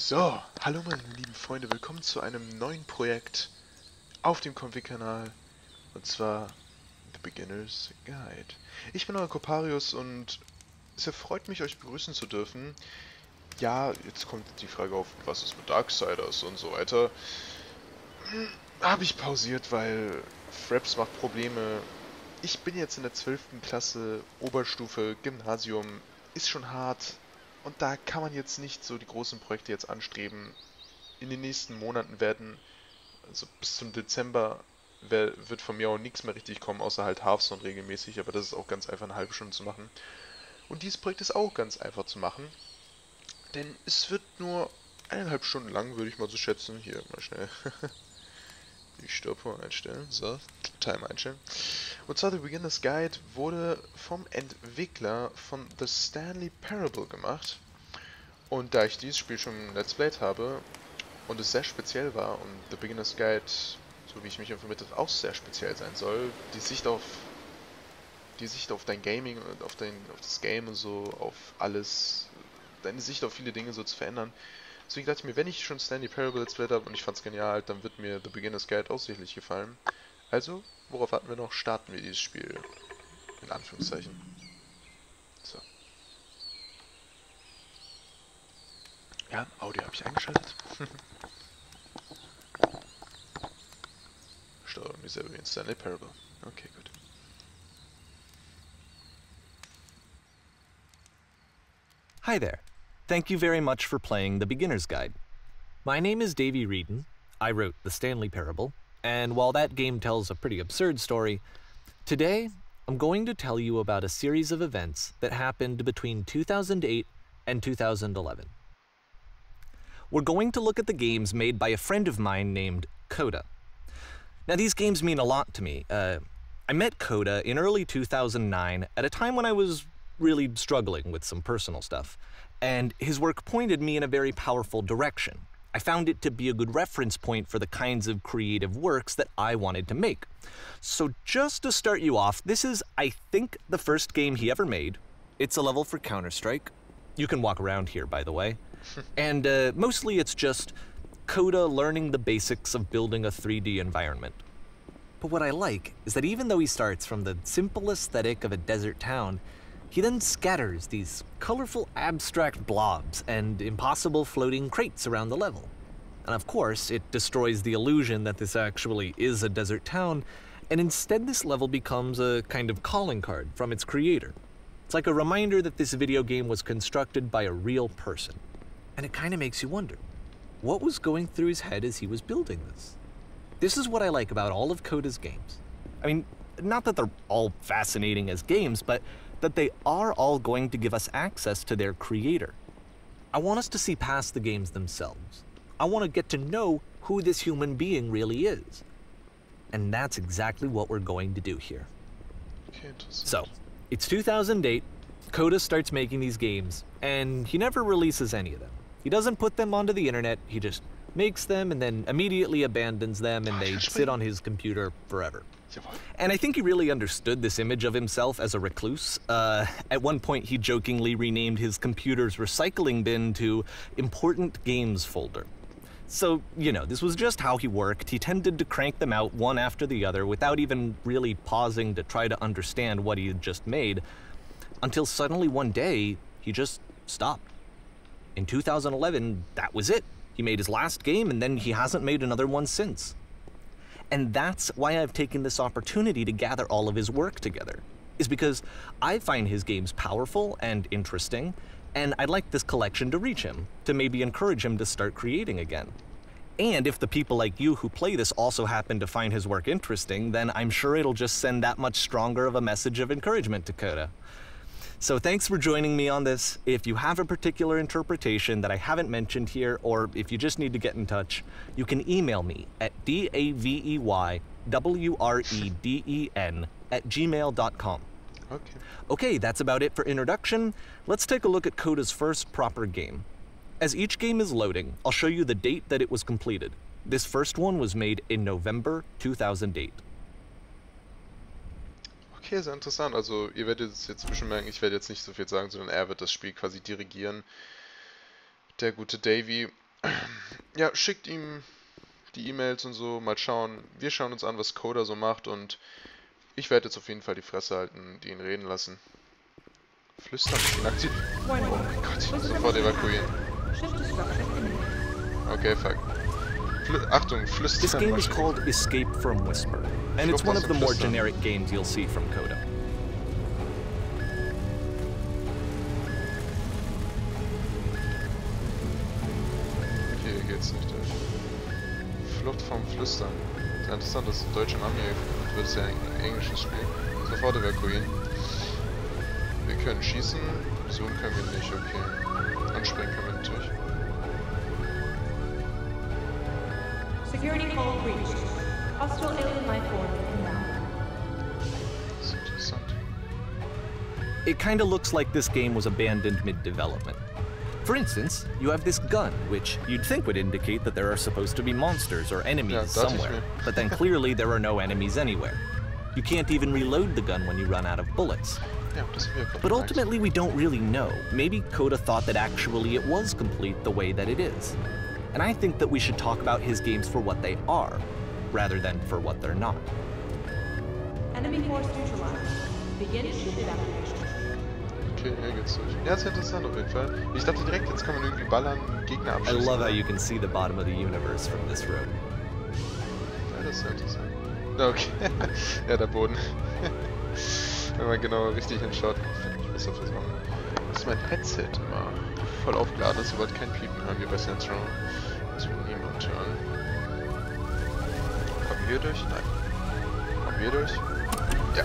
So, hallo meine lieben Freunde, willkommen zu einem neuen Projekt auf dem Konfi-Kanal, und zwar The Beginner's Guide. Ich bin euer Koparius und es erfreut mich, euch begrüßen zu dürfen. Ja, jetzt kommt die Frage auf, was ist mit Darksiders und so weiter. Habe ich pausiert, weil Fraps macht Probleme. Ich bin jetzt in der 12. Klasse, Oberstufe, Gymnasium, ist schon hart. Und da kann man jetzt nicht so die großen Projekte jetzt anstreben. In den nächsten Monaten werden, also bis zum Dezember, wird von mir auch nichts mehr richtig kommen, außer halt Hearthstone regelmäßig, aber das ist auch ganz einfach eine halbe Stunde zu machen. Und dieses Projekt ist auch ganz einfach zu machen, denn es wird nur 1,5 Stunden lang, würde ich mal so schätzen. Hier, mal schnell die Stoppuhr einstellen, so, Time einstellen. Und zwar The Beginner's Guide wurde vom Entwickler von The Stanley Parable gemacht. Und da ich dieses Spiel schon Let's Played habe und es sehr speziell war und The Beginner's Guide, so wie ich mich informiert habe, auch sehr speziell sein soll, die Sicht auf dein Gaming und auf das Game und so, auf alles, deine Sicht auf viele Dinge so zu verändern. Deswegen dachte ich mir, wenn ich schon Stanley Parable Let's Played habe und ich fand's genial, dann wird mir The Beginner's Guide auch sicherlich gefallen. Also, worauf warten wir noch? Starten wir dieses Spiel. In Anführungszeichen. So. Ja, Audio habe ich eingeschaltet. Steuerung ist ja übrigens Stanley Parable. Okay, gut. Hi there. Thank you very much for playing The Beginner's Guide. My name is Davey Wreden. I wrote The Stanley Parable, and while that game tells a pretty absurd story, today I'm going to tell you about a series of events that happened between 2008 and 2011. We're going to look at the games made by a friend of mine named Coda. Now, these games mean a lot to me. I met Coda in early 2009 at a time when I was really struggling with some personal stuff, and his work pointed me in a very powerful direction. I found it to be a good reference point for the kinds of creative works that I wanted to make. So just to start you off, this is, I think, the first game he ever made. It's a level for Counter-Strike. You can walk around here, by the way. And mostly it's just Coda learning the basics of building a 3D environment. But what I like is that even though he starts from the simple aesthetic of a desert town, he then scatters these colorful abstract blobs and impossible floating crates around the level. And of course, it destroys the illusion that this actually is a desert town, and instead this level becomes a kind of calling card from its creator. It's like a reminder that this video game was constructed by a real person. And it kind of makes you wonder, what was going through his head as he was building this? This is what I like about all of Coda's games. I mean, not that they're all fascinating as games, but that they are all going to give us access to their creator. I want us to see past the games themselves. I want to get to know who this human being really is. And that's exactly what we're going to do here. Okay, so, it's 2008, Coda starts making these games, and he never releases any of them. He doesn't put them onto the internet, he just makes them and then immediately abandons them, and they sit on his computer forever. And I think he really understood this image of himself as a recluse. At one point, he jokingly renamed his computer's recycling bin to Important Games Folder. So, you know, this was just how he worked. He tended to crank them out one after the other without even really pausing to try to understand what he had just made, until suddenly one day, he just stopped. In 2011, that was it. He made his last game, and then he hasn't made another one since. And that's why I've taken this opportunity to gather all of his work together, is because I find his games powerful and interesting, and I'd like this collection to reach him, to maybe encourage him to start creating again. And if the people like you who play this also happen to find his work interesting, then I'm sure it'll just send that much stronger of a message of encouragement to Coda. So thanks for joining me on this. If you have a particular interpretation that I haven't mentioned here, or if you just need to get in touch, you can email me at daveywreden@gmail.com. Okay, that's about it for introduction. Let's take a look at Coda's first proper game. As each game is loading, I'll show you the date that it was completed. This first one was made in November 2008. Okay, sehr interessant. Also ihr werdet es jetzt bestimmt merken, ich werde jetzt nicht so viel sagen, sondern er wird das Spiel quasi dirigieren. Der gute Davey. Ja, schickt ihm die E-Mails und so, mal schauen. Wir schauen uns an, was Coda so macht und ich werde jetzt auf jeden Fall die Fresse halten, die ihn reden lassen. Flüstermaschinen aktiv. Oh mein Gott, sofort evakuieren. Okay, fuck. Achtung, This game is Flüstermaschinen. called Escape from Whisper, and it's one of the more generic games you'll see from Coda. Okay, hier geht's nicht durch. Flucht vom Flüstern. Sehr interessant, dass es Deutsch im Ami wird, es ja ein englisches Spiel. Sofort evakuieren. Wir können schießen, zoomen können wir nicht, okay. Anspringen können wir natürlich. Security call breached. Hostile alien life form inbound. Das ist interessant. It kinda looks like this game was abandoned mid-development. For instance, you have this gun, which you'd think would indicate that there are supposed to be monsters or enemies somewhere, but then clearly there are no enemies anywhere. You can't even reload the gun when you run out of bullets. Ja, das haben wir But ultimately we don't really know. Maybe Coda thought that actually it was complete the way that it is. And I think that we should talk about his games for what they are, rather than for what they're not. Enemy force neutralized. Begin ship evacuation. Okay, hier geht's durch. Ja, ist interessant auf jeden Fall. Ich dachte direkt, jetzt kann man irgendwie ballern, Gegner I abschießen. love how you can see the bottom of the universe from this room. Ja, das ist ja interessant. Okay. Ja, der Boden. Wenn man genau richtig hinschaut. Ich muss auf das machen. Das ist mein Headset immer voll aufgeladen ist, ihr wollt kein Piepen hören, wie bei Saints Row. Das will niemand hören. Kommen wir durch? Nein. Kommen wir durch? Ja.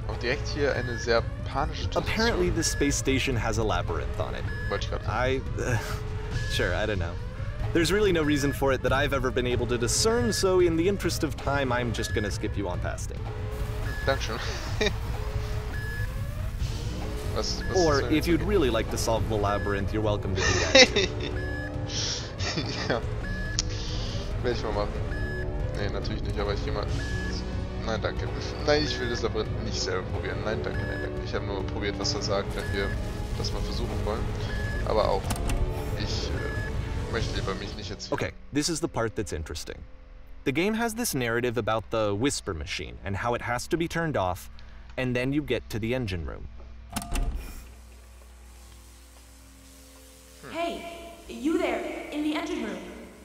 Auch direkt hier eine sehr panische Apparently the space station has a labyrinth on it. Wollte ich gerade sagen. Sure, I don't know. There's really no reason for it that I've ever been able to discern, so in the interest of time, I'm just gonna skip you on past it. Dankeschön. Was Or, ist if you'd really like to solve the labyrinth, you're welcome to do that too. Ja. Werde ich mal machen. Nee, natürlich nicht, aber ich gehe mal... Nein, danke. Nein, ich will das aber nicht selber probieren. Nein, danke, nein, danke. Ich habe nur probiert, was er sagt, wenn wir das mal versuchen wollen. Aber auch, ich möchte lieber mich nicht jetzt... Okay, this is the part that's interesting. The game has this narrative about the whisper machine and how it has to be turned off, and then you get to the engine room. Hey, you there, in the engine room.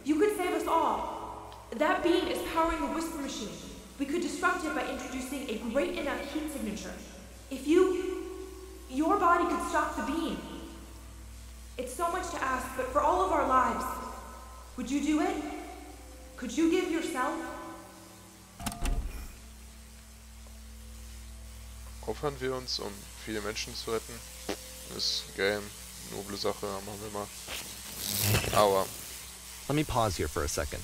You could save us all. That beam is powering the whisper machine. We could disrupt it by introducing a great enough heat signature. If your body could stop the beam. It's so much to ask, but for all of our lives, would you do it? Could you give yourself? Opfern wir uns, um viele Menschen zu retten? Ist Game, noble Sache, machen wir mal. Aua. Let me pause here for a second.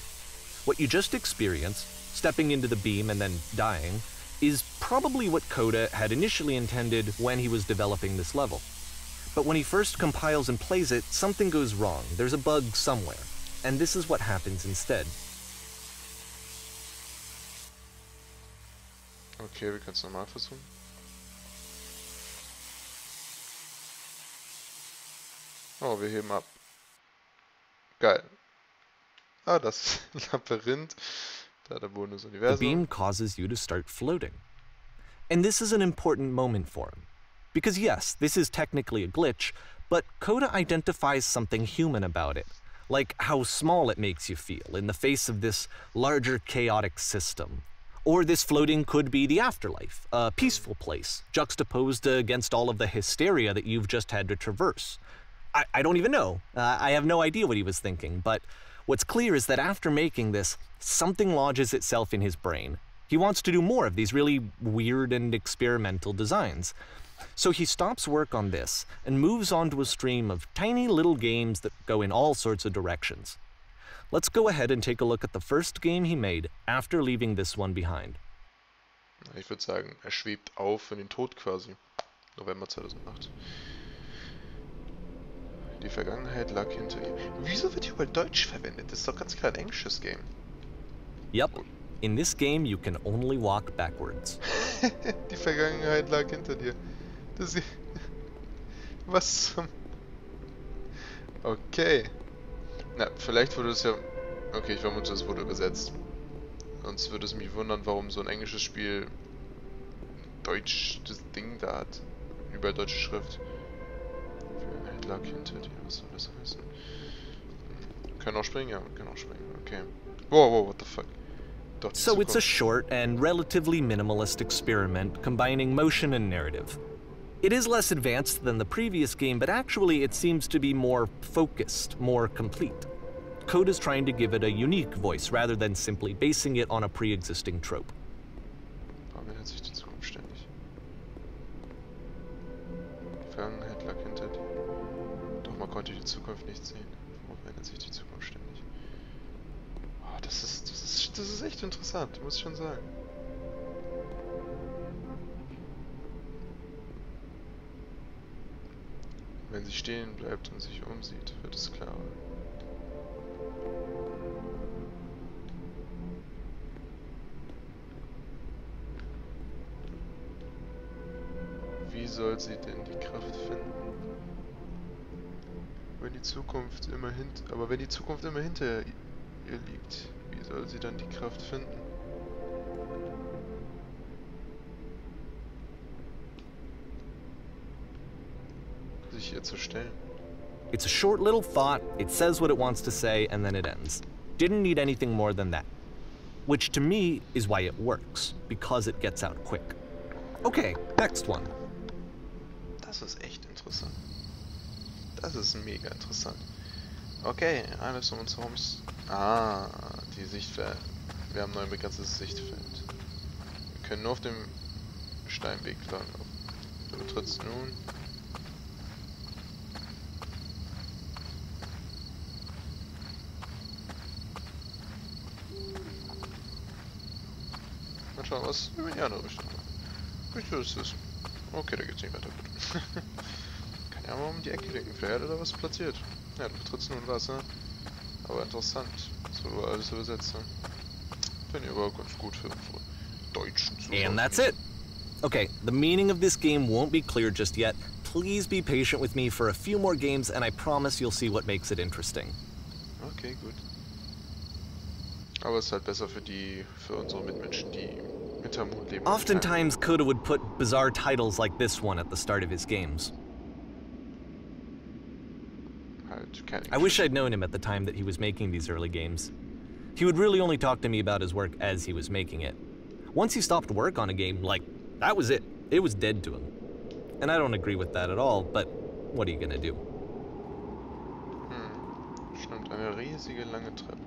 What you just experienced, stepping into the beam and then dying, is probably what Coda had initially intended when he was developing this level. But when he first compiles and plays it, something goes wrong. There's a bug somewhere. And this is what happens instead. Okay, wir können es nochmal versuchen. Oh, wir heben ab. Geil. Ah, das Labyrinth. Da der Boden des The Universums. beam causes you to start floating. And this is an important moment for him. Because yes, this is technically a glitch, but Coda identifies something human about it. Like how small it makes you feel in the face of this larger chaotic system. Or this floating could be the afterlife, a peaceful place, juxtaposed against all of the hysteria that you've just had to traverse. I don't even know. I have no idea what he was thinking, but what's clear is that after making this, something lodges itself in his brain. He wants to do more of these really weird and experimental designs. So he stops work on this and moves on to a stream of tiny little games that go in all sorts of directions. Let's go ahead and take a look at the first game he made after leaving this one behind. Ich würde sagen, er schwebt auf in den Tod quasi. November 2008. Die Vergangenheit lag hinter ihm. Wieso wird hier überall Deutsch verwendet? Das ist doch ganz klar ein englisches Game. Yep, in this game you can only walk backwards. Die Vergangenheit lag hinter dir. Das ist... Was zum... Okay. Na, vielleicht wurde es ja... Okay, ich vermute, es wurde übersetzt. Sonst würde es mich wundern, warum so ein englisches Spiel Deutsch das Ding da hat. Überall deutsche Schrift. Lag hinter dir, was soll das heißen? Können auch springen, ja, können auch springen, okay. Wow, what the fuck? Doch, So it's a short and relatively minimalist experiment combining motion and narrative. It is less advanced than the previous game, but actually it seems to be more focused, more complete. Coda is trying to give it a unique voice rather than simply basing it on a pre-existing trope. Warum ändert sich die Zukunft ständig? Die Vergangenheit lag hinter dir. Doch man konnte die Zukunft nicht sehen. Warum ändert sich die Zukunft ständig? Oh, das ist echt interessant, muss ich schon sagen. Wenn sie stehen bleibt und sich umsieht, wird es klarer. Wie soll sie denn die Kraft finden? Wenn die Zukunft immer hinter ihr liegt, wie soll sie dann die Kraft finden? Sich ihr zu stellen. It's a short little thought, it says what it wants to say, and then it ends. Didn't need anything more than that. Which to me is why it works, because it gets out quick. Okay, next one. Das ist echt interessant. Das ist mega interessant. Okay, alles um uns herum ist... Ah, die Sichtfeld. Wir haben ein begrenztes Sichtfeld. Wir können nur auf dem Steinweg langlaufen. Du betrittst nun... Mal schauen, was in die andere Richtung macht. Wie ist es? Okay, da geht's nicht weiter. Gut. Kann ja mal um die Ecke denken. Vielleicht hat er da was platziert. Ja, du betrittst nun Wasser. Aber interessant. Das wurde alles übersetzt. Ne? Finde ich aber ganz gut für unsere deutschen Zuschauer. And that's it. Okay, the meaning of this game won't be clear just yet. Please be patient with me for a few more games and I promise you'll see what makes it interesting. Okay, gut. Aber es ist halt besser für unsere Mitmenschen, die hinterm Mond leben. Oftentimes, Coda would put bizarre titles like this one at the start of his games. I wish I'd known him at the time that he was making these early games. He would really only talk to me about his work as he was making it. Once he stopped work on a game, like, that was it. It was dead to him. And I don't agree with that at all, but what are you gonna do? Stimmt, eine riesige lange Treppe.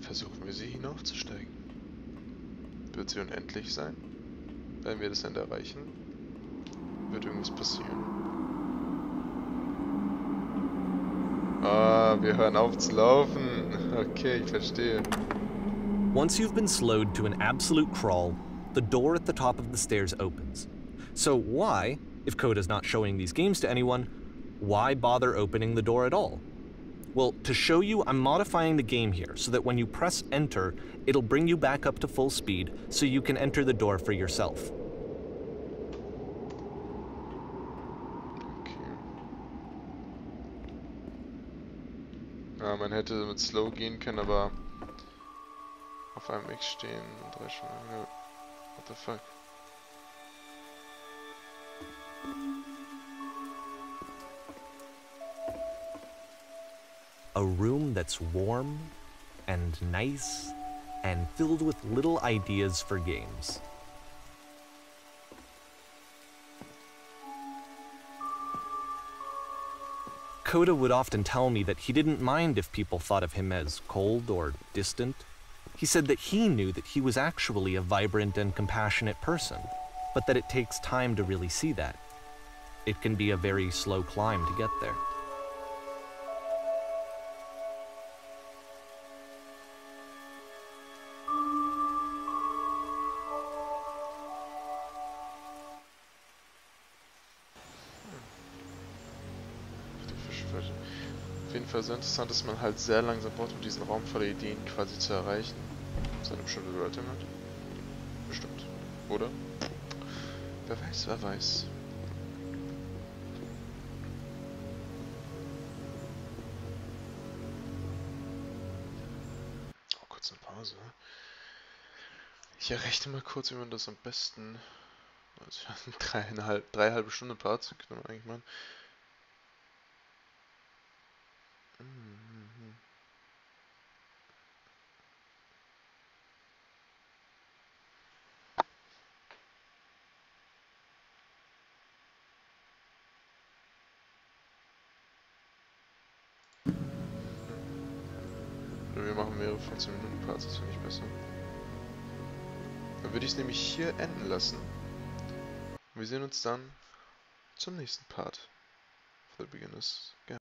Versuchen wir sie hinaufzusteigen. Wird sie unendlich sein? Werden wir das Ende erreichen? Wird irgendwas passieren? Ah, wir hören auf zu laufen. Okay, ich verstehe. Once you've been slowed to an absolute crawl, the door at the top of the stairs opens. So why, if Coda's not showing these games to anyone, why bother opening the door at all? Well, to show you, I'm modifying the game here so that when you press enter, it'll bring you back up to full speed so you can enter the door for yourself. Okay. Ja, man hätte mit Slow gehen können, aber auf einem X stehen und 3 Stunden. Ja. What the fuck? A room that's warm and nice and filled with little ideas for games. Coda would often tell me that he didn't mind if people thought of him as cold or distant. He said that he knew that he was actually a vibrant and compassionate person, but that it takes time to really see that. It can be a very slow climb to get there. Auf jeden Fall so interessant, dass man halt sehr langsam braucht, um diesen Raum voller Ideen quasi zu erreichen. Das eine bestimmte Bedeutung hat. Bestimmt. Oder? Wer weiß, wer weiß. Ich errechne mal kurz, wie man das am besten... Also drei halbe Stunde Parts, kann man eigentlich machen. Oder wir machen mehrere 15 Minuten Parts, das finde ich besser. Dann würde ich es nämlich hier enden lassen. Wir sehen uns dann zum nächsten Part. For the beginners.